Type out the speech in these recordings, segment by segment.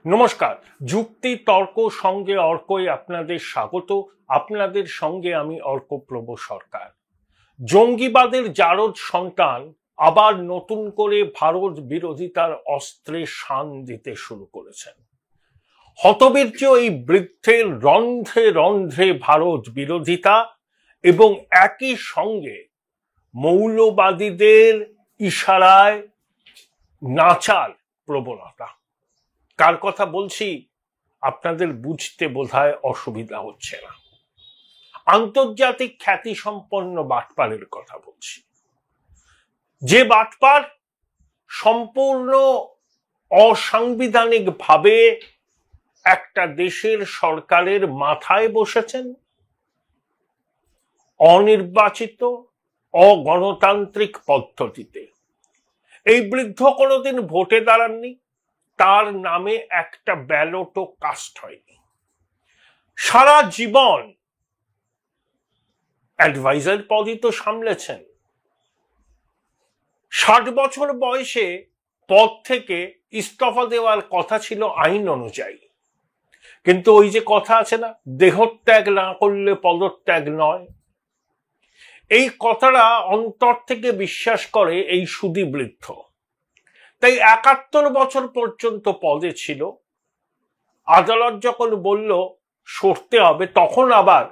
নমস্কার। যুক্তি তর্ক সঙ্গে অর্কই আপনাদের স্বাগত। আপনাদের সঙ্গে আমি অর্কপ্রভ সরকার। জঙ্গিবাদের জারদ সন্তান আবার নতুন করে ভারত বিরোধিতার অস্ত্রে শান দিতে শুরু করেছেন। হতবীর্য এই বৃদ্ধের রন্ধ্রে রন্ধ্রে ভারত বিরোধিতা এবং একই সঙ্গে মৌলবাদীদের ইশারায় নাচার প্রবণতা। কার কথা বলছি আপনাদের বুঝতে বোধহয় অসুবিধা হচ্ছে না। আন্তর্জাতিক খ্যাতি সম্পন্ন বাটপারের কথা বলছি, যে বাটপার সম্পূর্ণ অসাংবিধানিক ভাবে একটা দেশের সরকারের মাথায় বসেছেন, অনির্বাচিত অগণতান্ত্রিক পদ্ধতিতে। এই বৃদ্ধ কোনোদিন ভোটে দাঁড়াননি, তার নামে একটা ব্যালটও কাস্ট হয়নি। সারা জীবন অ্যাডভাইজার পদই তো সামলেছেন। 60 বছর বয়সে পদ থেকে ইস্তফা দেওয়ার কথা ছিল আইন অনুযায়ী, কিন্তু ওই যে কথা আছে না, দেহত্যাগ না করলে পদত্যাগ নয়, এই কথাটা অন্তর থেকে বিশ্বাস করে এই সুদী বৃদ্ধ। তাই 71 বছর পর্যন্ত পদে ছিল। আদালত যখন বলল সরতে হবে, তখন আবার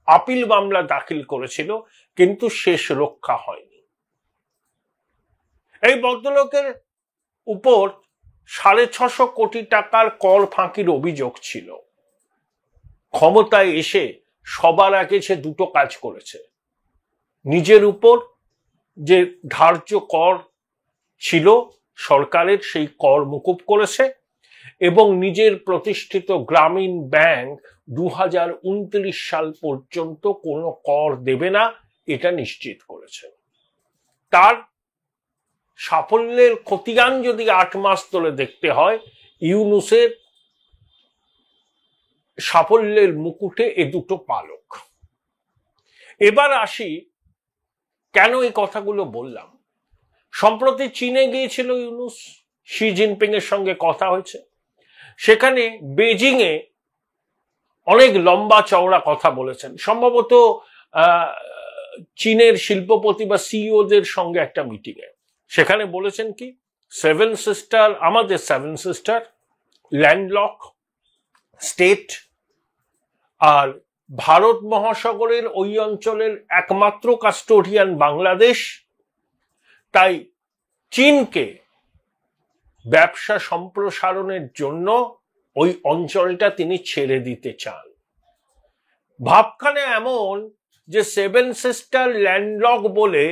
আপিল মামলা দাখিল করেছিল, কিন্তু শেষ রক্ষা হয়নি। এই ভদ্রলোকের উপর 650 কোটি টাকার কর ফাঁকির অভিযোগ ছিল। ক্ষমতায় এসে সবার আগে সে দুটো কাজ করেছে। নিজের উপর যে ধার্য কর ছিল সরকারের, সেই কর মুকুব করেছে এবং নিজের প্রতিষ্ঠিত গ্রামীণ ব্যাংক 2029 সাল পর্যন্ত কোনো কর দেবে না, এটা নিশ্চিত করেছে। তার সাফল্যের খতিয়ান যদি 8 মাস ধরে দেখতে হয়, ইউনূসের সাফল্যের মুকুটে এ দুটো পালক। এবার আসি কেন এই কথাগুলো বললাম। সম্প্রতি চীনে গিয়েছিল ইউনূস, শি জিনপিং এর সঙ্গে কথা হয়েছে। সেখানে বেজিং এ অনেক লম্বা চওড়া কথা বলেছেন। সম্ভবত চীনের শিল্পপতি বা সিইওদের সঙ্গে একটা মিটিং এ সেখানে বলেছেন কি, 7 সিস্টার আমাদের 7 সিস্টার ল্যান্ডলক স্টেট, আর ভারত মহাসাগরের ওই অঞ্চলের একমাত্র কাস্টোডিয়ান বাংলাদেশ। তাই চীনকে ব্যবসা সম্প্রসারণের জন্য ওই অঞ্চলটা তিনি ছেড়ে দিতে চান। ভাবখানে এমন যে 7 সিস্টার ল্যান্ডলক বলে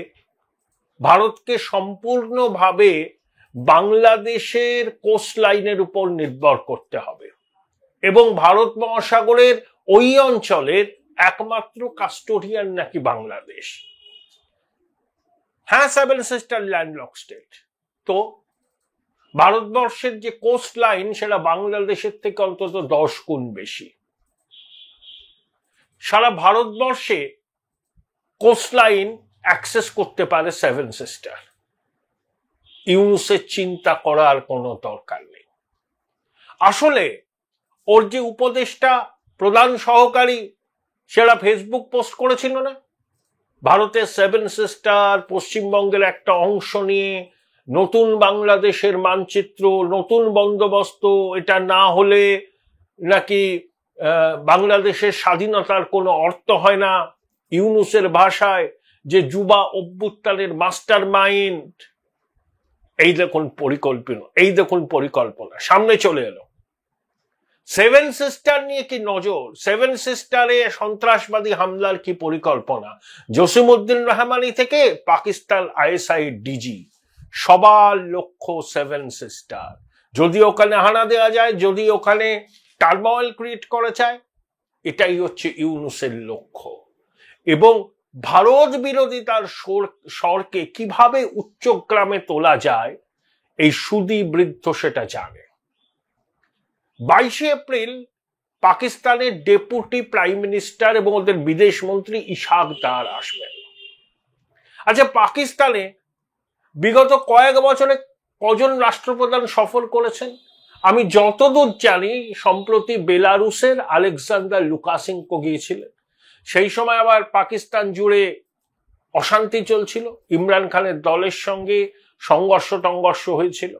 ভারতকে সম্পূর্ণভাবে বাংলাদেশের কোস্ট লাইনের উপর নির্ভর করতে হবে এবং ভারত মহাসাগরের ওই অঞ্চলের একমাত্র কাস্টোডিয়ান নাকি বাংলাদেশ। হ্যাঁ, 7 সিস্টার ল্যান্ডলক স্টেট, তো ভারতবর্ষের যে কোস্ট লাইন সেটা বাংলাদেশের থেকে অন্তত 10 গুণ বেশি। সারা ভারতবর্ষে কোস্ট লাইন অ্যাক্সেস করতে পারে 7 সিস্টার। ইউনূসের চিন্তা করার কোনো দরকার নেই। আসলে ওর যে উপদেষ্টা প্রধান সহকারী, সেটা ফেসবুক পোস্ট করেছিল না, ভারতের 7 সিস্টার পশ্চিমবঙ্গের একটা অংশ নিয়ে নতুন বাংলাদেশের মানচিত্র, নতুন বন্দোবস্ত, এটা না হলে নাকি বাংলাদেশের স্বাধীনতার কোনো অর্থ হয় না। ইউনূসের ভাষায় যে যুবা অভ্যুত্থানের মাস্টার মাইন্ড। এই দেখুন পরিকল্পনা সামনে চলে এলো। 7 সিস্টার নিয়ে কি নজর, 7 সিস্টারে সন্ত্রাসবাদী হামলার কি পরিকল্পনা। জসিমউদ্দিন রহমানি থেকে পাকিস্তান আইএসআই ডিজি, সবার লক্ষ্য 7 সিস্টার। যদি ওখানে হানা দেওয়া যায়, যদি ওখানে টার্মোইল ক্রিয়েট করা যায়, এটাই হচ্ছে ইউনূসের লক্ষ্য। এবং ভারত বিরোধিতার স্বরকে কিভাবে উচ্চগ্রামে তোলা যায়, এই সুদী বৃদ্ধ সেটা জানে। 22 এপ্রিল পাকিস্তানের ডেপুটি প্রাইম মিনিস্টার এবং ওদের বিদেশ মন্ত্রী ইশাক দার আসবেন। আচ্ছা, পাকিস্তানে বিগত কয়েক বছরে কজন রাষ্ট্রপ্রধান সফর করেছেন? আমি যতদূর জানি সম্প্রতি বেলারুসের আলেকজান্ডার লুকাশেঙ্কো গিয়েছিলেন, সেই সময় আবার পাকিস্তান জুড়ে অশান্তি চলছিল, ইমরান খানের দলের সঙ্গে সংঘর্ষ হয়েছিল।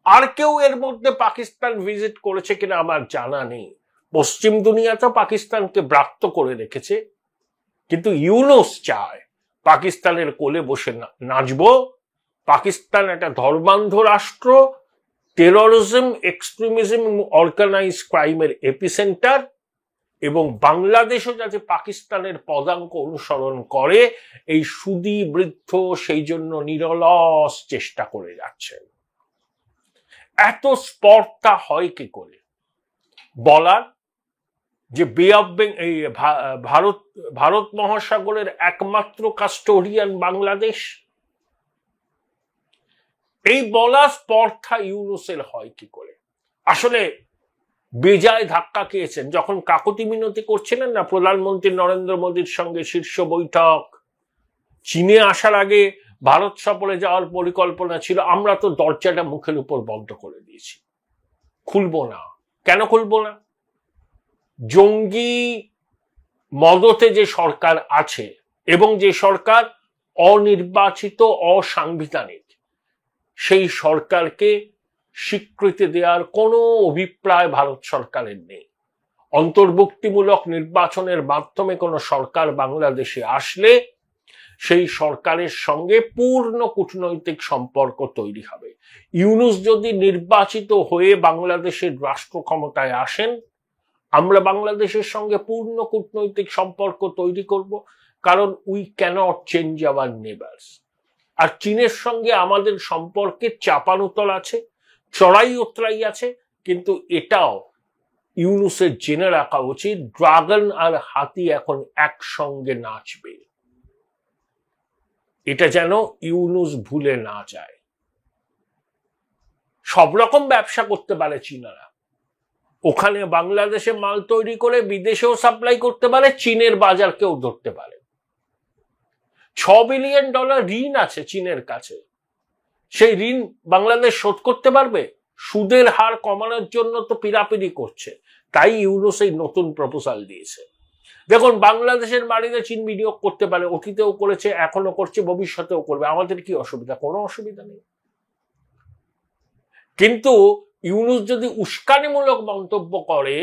আর কেউ এর মধ্যে পাকিস্তান ভিজিট করেছে কিনা আমার জানা নেই। পশ্চিম দুনিয়া তো পাকিস্তানকে ব্রাত্য করে রেখেছে, কিন্তু ইউনুস চায় পাকিস্তানের কোলে বসে নাচবো। পাকিস্তান একটা ধর্মান্ধ রাষ্ট্র, টেররিজম, এক্সট্রিমিজম, অর্গানাইজ ক্রাইমের এপিসেন্টার, এবং বাংলাদেশও যাতে পাকিস্তানের পদাঙ্ক অনুসরণ করে এই সুদী বৃদ্ধ সেই জন্য নিরলস চেষ্টা করে যাচ্ছেন। এত স্পর্ধা হয় কি করে বলার যে বে অফ এই ভারত মহাসাগরের একমাত্র কাস্টোডিয়ান বাংলাদেশ, এই বলা স্পর্ধা ইউনুসের হয় কি করে? আসলে বেজায় ধাক্কা খেয়েছেন যখন কাকতি মিনতি করছিলেন না প্রধানমন্ত্রী নরেন্দ্র মোদীর সঙ্গে শীর্ষ বৈঠক। চীনে আসার আগে ভারত সফরে যাওয়ার পরিকল্পনা ছিল, আমরা তো দরজাটা মুখের উপর বন্ধ করে দিয়েছি, খুলবো না। কেন খুলবো না? জঙ্গি মদতে যে সরকার আছে এবং যে সরকার অনির্বাচিত, অসাংবিধানিক, সেই সরকারকে স্বীকৃতি দেওয়ার কোনো অভিপ্রায় ভারত সরকারের নেই। অন্তর্ভুক্তিমূলক নির্বাচনের মাধ্যমে কোনো সরকার বাংলাদেশে আসলে সেই সরকারের সঙ্গে পূর্ণ কূটনৈতিক সম্পর্ক তৈরি হবে। ইউনুস যদি নির্বাচিত হয়ে বাংলাদেশের রাষ্ট্র ক্ষমতায় আসেন, আমরা বাংলাদেশের সঙ্গে পূর্ণ কূটনৈতিক সম্পর্ক তৈরি করব, কারণ we cannot change our neighbours. আর চীনের সঙ্গে আমাদের সম্পর্কে চাপানুতল আছে, চড়াই উতরাই আছে, কিন্তু এটাও ইউনুসের জেনে রাখা উচিত, ড্রাগন আর হাতি এখন একসঙ্গে নাচবে। এটা যেন ইউনুস ভুলে না যায়। সব রকম ব্যবসা করতে পারে চীনারা, ওখানে বাংলাদেশে মাল তৈরি করে বিদেশেও সাপ্লাই করতে পারে, চীনের বাজারকেও ধরতে পারে। $6 বিলিয়ন ঋণ আছে চীনের কাছে, সেই ঋণ বাংলাদেশ শোধ করতে পারবে? সুদের হার কমানোর জন্য তো পিরাপিরি করছে, তাই ইউনুস এই নতুন প্রপোজাল দিয়েছে। দেখুন, বাংলাদেশের বাড়িতে চীন বিনিয়োগ করতে পারে, অতীতেও করেছে, এখনো করছে, ভবিষ্যতেও করবে, আমাদের কি অসুবিধা? কোনো অসুবিধা নেই। কিন্তু ইউনুস যদি উস্কানিমূলক মন্তব্য করে,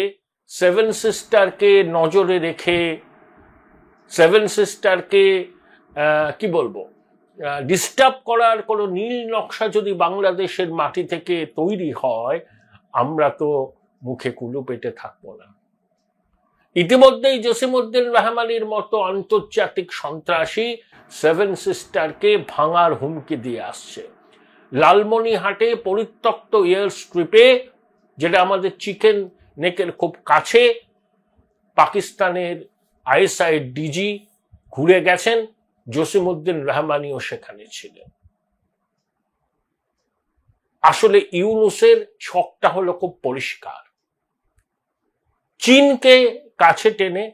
সেভেন সিস্টারকে নজরে রেখে, সেভেন সিস্টারকে কি বলবো, ডিস্টার্ব করার কোনো নীল নকশা যদি বাংলাদেশের মাটি থেকে তৈরি হয়, আমরা তো মুখে কুলু পেটে থাকবো না। ইতিমধ্যেই জসিমউদ্দিন রহমানির মতো আন্তর্জাতিক সন্ত্রাসী সেভেন সিস্টারকে ভাঙার হুমকি দিয়ে আসছে। লালমনিহাটে পরিত্যক্ত এয়ার স্ট্রিপে, যেটা আমাদের চিকেন নেকের খুব কাছে, পাকিস্তানের ISI ডিজি ঘুরে গেছেন, জসিমউদ্দিন রহমানিও সেখানে ছিলেন। আসলে ইউনুসের ছকটা হলো খুব পরিষ্কার, চীনকে কাছে টেনে,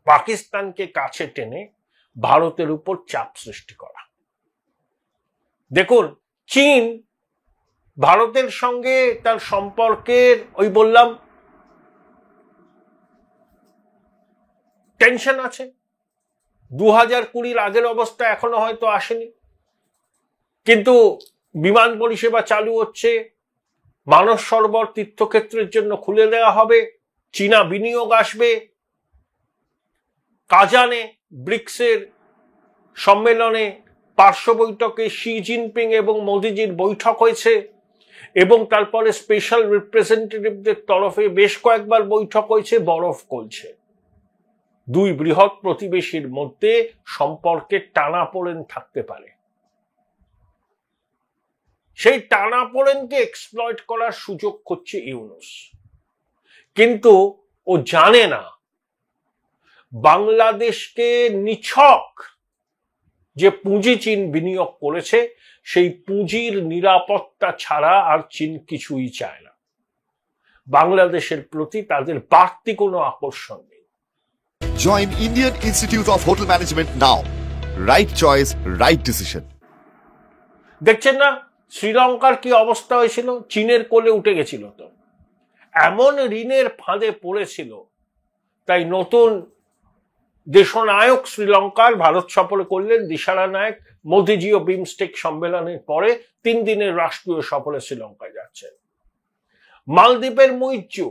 পাকিস্তানকে কাছে টেনে ভারতের উপর চাপ সৃষ্টি করা। দেখুন, চীন ভারতের সঙ্গে তার সম্পর্কের ওই বললাম টেনশন আছে। 2020 আগের অবস্থা এখনো হয়তো আসেনি, কিন্তু বিমান পরিষেবা চালু হচ্ছে, মানস সরোবর তীর্থক্ষেত্রের জন্য খুলে দেওয়া হবে, চীনা বিনিয়োগ আসবে। কাজানে ব্রিক্সের সম্মেলনে পার্শ্ব বৈঠকে শি জিনপিং এবং মোদিজির বৈঠক হয়েছে, এবং তারপরে স্পেশাল রিপ্রেজেন্টেটিভদের তরফে বেশ কয়েকবার বৈঠক হয়েছে। বরফ গলছে। দুই বৃহৎ প্রতিবেশীর মধ্যে সম্পর্কে টানাপোড়েন থাকতে পারে, সেই টানাপোড়েনকে এক্সপ্লয়েট করার সুযোগ খুঁজছে ইউনুস। কিন্তু ও জানে না বাংলাদেশকে নিছক যে পুঁজি চীন বিনিয়োগ করেছে, সেই পুঁজির নিরাপত্তা ছাড়া আর চীন কিছুই চায় না। বাংলাদেশের প্রতি তাদের বাড়তি কোনো আকর্ষণ নেই। Join Indian Institute of Hotel Management now. Right choice, right decision. দেখছেন না, শ্রীলঙ্কার কি অবস্থা হয়েছিল? চীনের কোলে উঠে গেছিল, তো এমন ঋণের ফাঁদে পড়েছিল, তাই নতুন দেশনায়ক শ্রীলঙ্কার ভারত সফর করলেন দিশারা নায়ক। মোদিজি ও বিমস্টেক সম্মেলনের পরে 3 দিনের রাষ্ট্রীয় সফরে শ্রীলঙ্কায় যাচ্ছেন। মালদ্বীপের মুইজ্জু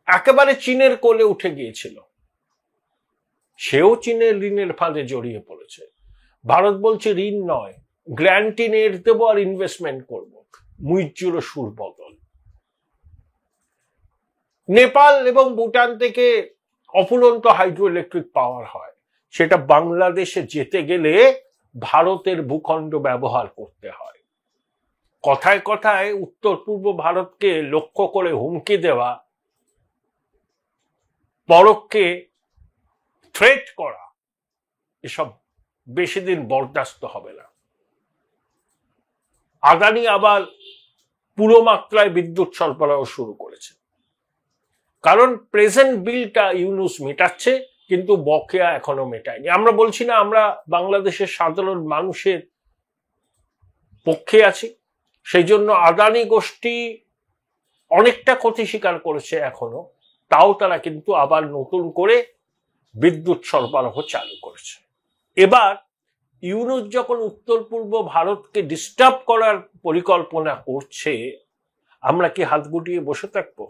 একেবারে চীনের কোলে উঠে গিয়েছিল, সেও চীনের ঋণের ফাঁদে জড়িয়ে পড়েছে। ভারত বলছে ঋণ নয়, গ্র্যান্টি নিয়ে দেবো আর ইনভেস্টমেন্ট করব। মুইজ্জুরও সুর বদল। নেপাল এবং ভুটান থেকে অফুরন্ত হাইড্রো ইলেকট্রিক পাওয়ার হয়, সেটা বাংলাদেশে যেতে গেলে ভারতের ভূখণ্ড ব্যবহার করতে হয়। কথায় কথায় উত্তর পূর্ব ভারতকে লক্ষ্য করে হুমকি দেওয়া, পরোক্ষে থ্রেট করা, এসব বেশি দিন বরদাস্ত হবে না। আদানি আবার পুরো মাত্রায় বিদ্যুৎ সরবরাহ শুরু করেছে, কারণ প্রেজেন্ট বিলটা ইউনুস মেটাচ্ছে, কিন্তু বকেয়া এখনো মেটায়নি। আমরা বলছি না আমরা বাংলাদেশের সাধারণ মানুষের পক্ষে আছি, সেই জন্য আদানি গোষ্ঠী অনেকটা ক্ষতি স্বীকার করেছে এখনো, তাও তারা কিন্তু আবার নতুন করে বিদ্যুৎ সরবরাহ চালু করেছে। এবার ইউনুস যখন উত্তর পূর্ব ভারতকে ডিস্টার্ব করার পরিকল্পনা করছে, আমরা কি হাত গুটিয়ে বসে থাকবো?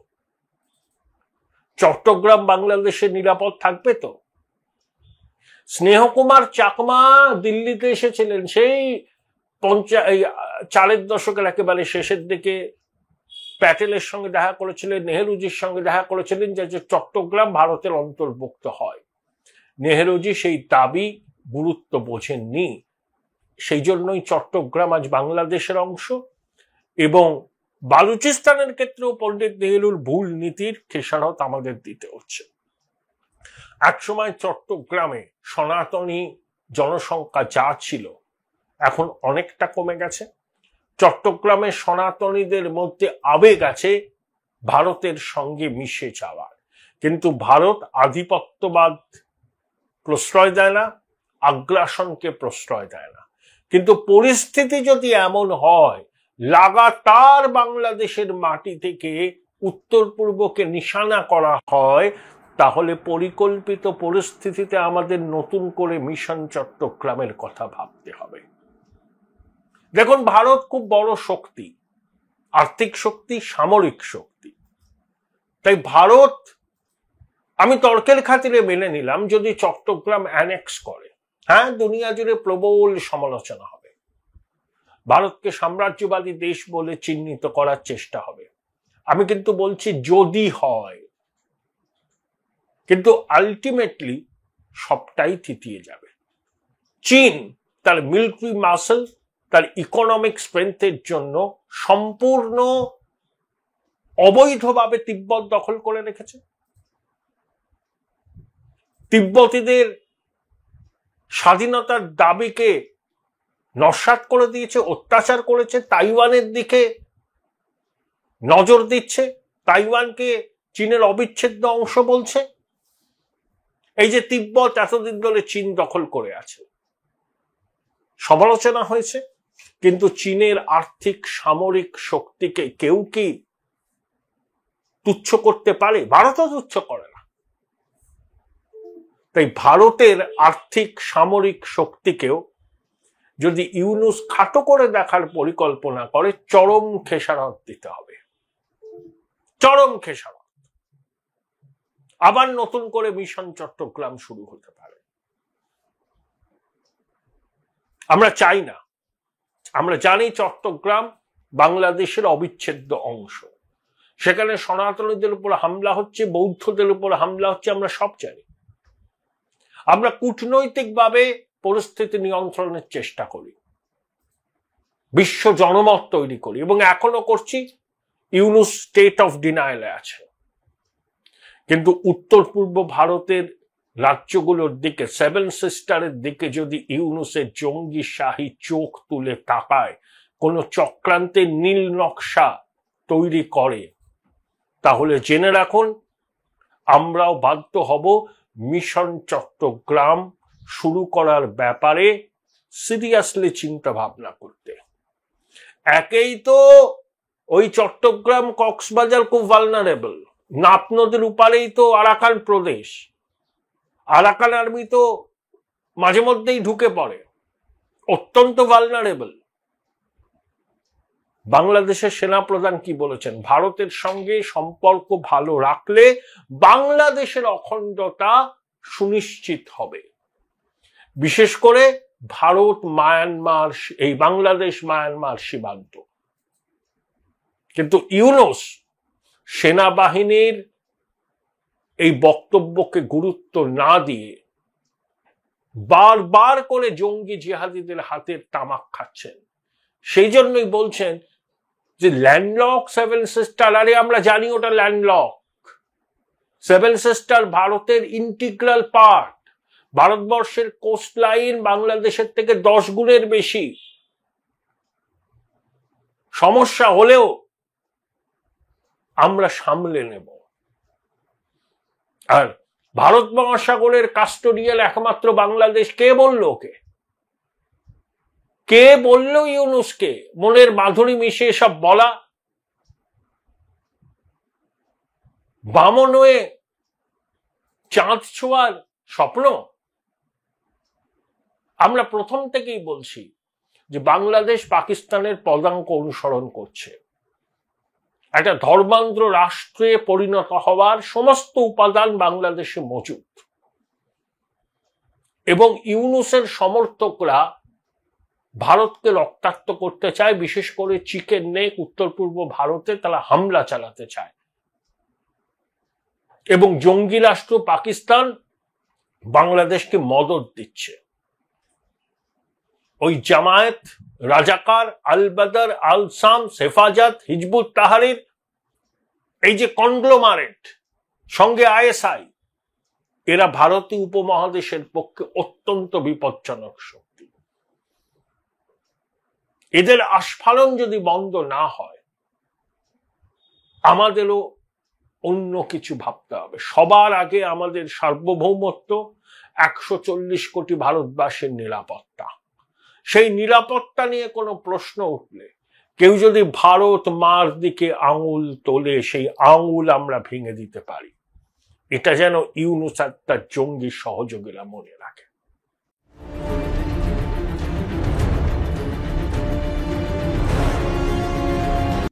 চট্টগ্রাম বাংলাদেশের নিরাপদ থাকবে তো? স্নেহকুমার চাকমা দিল্লিতে এসেছিলেন সেই 4 দশকের একেবারে শেষের দিকে, প্যাটেলের সঙ্গে দেখা করেছিলেন, নেহেরুজির সঙ্গে দেখা করেছিলেন যে চট্টগ্রাম ভারতের অন্তর্ভুক্ত হয়। নেহেরুজি সেই দাবি গুরুত্ব বোঝেননি, সেই জন্যই চট্টগ্রাম আজ বাংলাদেশের অংশ। এবং বালুচিস্তানের ক্ষেত্রেও পণ্ডিত নেহেরুর ভুল নীতির খেসারত আমাদের দিতে হচ্ছে। একসময় চট্টগ্রামে সনাতনী জনসংখ্যা যা ছিল এখন অনেকটা কমে গেছে। চট্টগ্রামের সনাতনীদের মধ্যে আবেগ আছে ভারতের সঙ্গে মিশে যাওয়ার, কিন্তু ভারত আধিপত্যবাদ প্রশ্রয় দেয় না, আগ্রাসনকে প্রশ্রয় দেয় না। কিন্তু পরিস্থিতি যদি এমন হয় লাগাতার বাংলাদেশের মাটি থেকে উত্তর পূর্বকে নিশানা করা হয়, তাহলে পরিকল্পিত পরিস্থিতিতে আমাদের নতুন করে মিশন চট্টগ্রামের কথা ভাবতে হবে। দেখুন, ভারত খুব বড় শক্তি, আর্থিক শক্তি, সামরিক শক্তি। তাই ভারত, আমি তর্কের খাতিরে মেনে নিলাম যদি চট্টগ্রাম অ্যানেক্স করে, হ্যাঁ, দুনিয়া জুড়ে প্রবল সমালোচনা হবে, ভারতকে সাম্রাজ্যবাদী দেশ বলে চিহ্নিত করার চেষ্টা হবে। আমি কিন্তু বলছি যদি হয়, কিন্তু আলটিমেটলি সবটাই থিতিয়ে যাবে। চীন তার মিলিটারি মাসল, তার ইকোনমিক স্ট্রেংথের জন্য সম্পূর্ণ অবৈধভাবে তিব্বত দখল করে রেখেছে। তিব্বতীদের স্বাধীনতার দাবিকে নস্যাৎ করে দিয়েছে, অত্যাচার করেছে, তাইওয়ানের দিকে নজর দিচ্ছে, তাইওয়ানকে চীনের অবিচ্ছেদ্য অংশ বলছে। এই যে তিব্বত এতদিন ধরে চীন দখল করে আছে, সমালোচনা হয়েছে, কিন্তু চীনের আর্থিক সামরিক শক্তিকে কেউ কি তুচ্ছ করতে পারে? ভারতও তুচ্ছ করে না। তাই ভারতের আর্থিক সামরিক শক্তিকেও যদি ইউনুস খাটো করে দেখার পরিকল্পনা করে, চরম খেসারত দিতে হবে, চরম খেসারত। আবার নতুন করে মিশন চট্টগ্রাম শুরু হতে পারে। আমরা চাই না। আমরা জানি চট্টগ্রাম বাংলাদেশের অবিচ্ছেদ্য অংশ, সেখানে সনাতনীদের উপর হামলা হচ্ছে, বৌদ্ধদের উপর হামলা হচ্ছে, আমরা সব জানি। আমরা কূটনৈতিকভাবে পরিস্থিতি নিয়ন্ত্রণের চেষ্টা করি, বিশ্ব জনমত তৈরি করি, এবং এখনো করছি। ইউনুস স্টেট অফ ডিনায়ালে আছে, কিন্তু উত্তর পূর্ব ভারতের রাজ্যগুলোর দিকে, 7 সিস্টারের দিকে যদি ইউনুসের জঙ্গি শাহী চোখ তুলে তাকায়, কোন চক্রান্তের নীল নকশা তৈরি করে, তাহলে জেনে রাখুন আমরাও বাধ্য হব মিশন চট্টগ্রাম শুরু করার ব্যাপারে সিরিয়াসলি চিন্তা ভাবনা করতে। একেই তো ওই চট্টগ্রাম কক্সবাজার খুব ভালনারেবল, নাপ নদীর উপারেই তো আরাকান প্রদেশ, আরাকান আর্মি তো মাঝে মধ্যেই ঢুকে পড়ে, অত্যন্ত ভালনারেবল। বাংলাদেশের সেনাপ্রধান কি বলেছেন? ভারতের সঙ্গে সম্পর্ক ভালো রাখলে বাংলাদেশের অখণ্ডতা সুনিশ্চিত হবে, বিশেষ করে ভারত মায়ানমার, এই বাংলাদেশ মায়ানমার সীমান্ত। কিন্তু ইউনূস সেনাবাহিনীর এই বক্তব্যকে গুরুত্ব না দিয়ে বারবার করে জঙ্গি জিহাদিদের হাতের তামাক খাচ্ছেন। সেই জন্যই বলছেন যে ল্যান্ডলক সেভেন সিস্টার, আরে আমরা জানি ওটা ল্যান্ডলক। সেভেন সিস্টার ভারতের ইন্টিগ্রাল পার্ট। ভারতবর্ষের কোস্ট লাইন বাংলাদেশের থেকে 10 গুণের বেশি। সমস্যা হলেও আমরা সামলে নেব। আর ভারত মহাসাগরের কাস্টোডিয়াল একমাত্র বাংলাদেশ। কে বলল ওকে? কে বলল ইউনূসকে মনের মাধুরী মিশিয়ে সব বলা? বামন হয়ে চাঁদ ছোঁয়ার স্বপ্ন? আমরা প্রথম থেকেই বলছি যে বাংলাদেশ পাকিস্তানের পদাঙ্ক অনুসরণ করছে। একটা ধর্মান্ধ রাষ্ট্রে পরিণত হওয়ার সমস্ত উপাদান বাংলাদেশে মজুদ, এবং ইউনূসের সমর্থকরা ভারতকে রক্তাক্ত করতে চায়, বিশেষ করে চিকেন নেক উত্তর পূর্ব ভারতে তারা হামলা চালাতে চায়, এবং জঙ্গি রাষ্ট্র পাকিস্তান বাংলাদেশকে মদদ দিচ্ছে। ওই জামায়াত, রাজাকার, আল বদর, আল সাম, হেফাজত, হিজবুত তাহরির, এই যে কনগ্লোমারেট, সঙ্গে আইএসআই, এরা ভারতীয় উপমহাদেশের পক্ষে অত্যন্ত বিপজ্জনক শক্তি। এদের আস্ফালন যদি বন্ধ না হয়, আমাদেরও অন্য কিছু ভাবতে হবে। সবার আগে আমাদের সার্বভৌমত্ব, 140 কোটি ভারতবাসীর নিরাপত্তা। সেই নিরাপত্তা নিয়ে কোনো প্রশ্ন উঠলে, কেউ যদি ভারত মার দিকে আঙুল তোলে, সেই আঙুল আমরা ভেঙে দিতে পারি। এটা যেন ইউনূস আর তার জঙ্গি সহযোগীরা মনে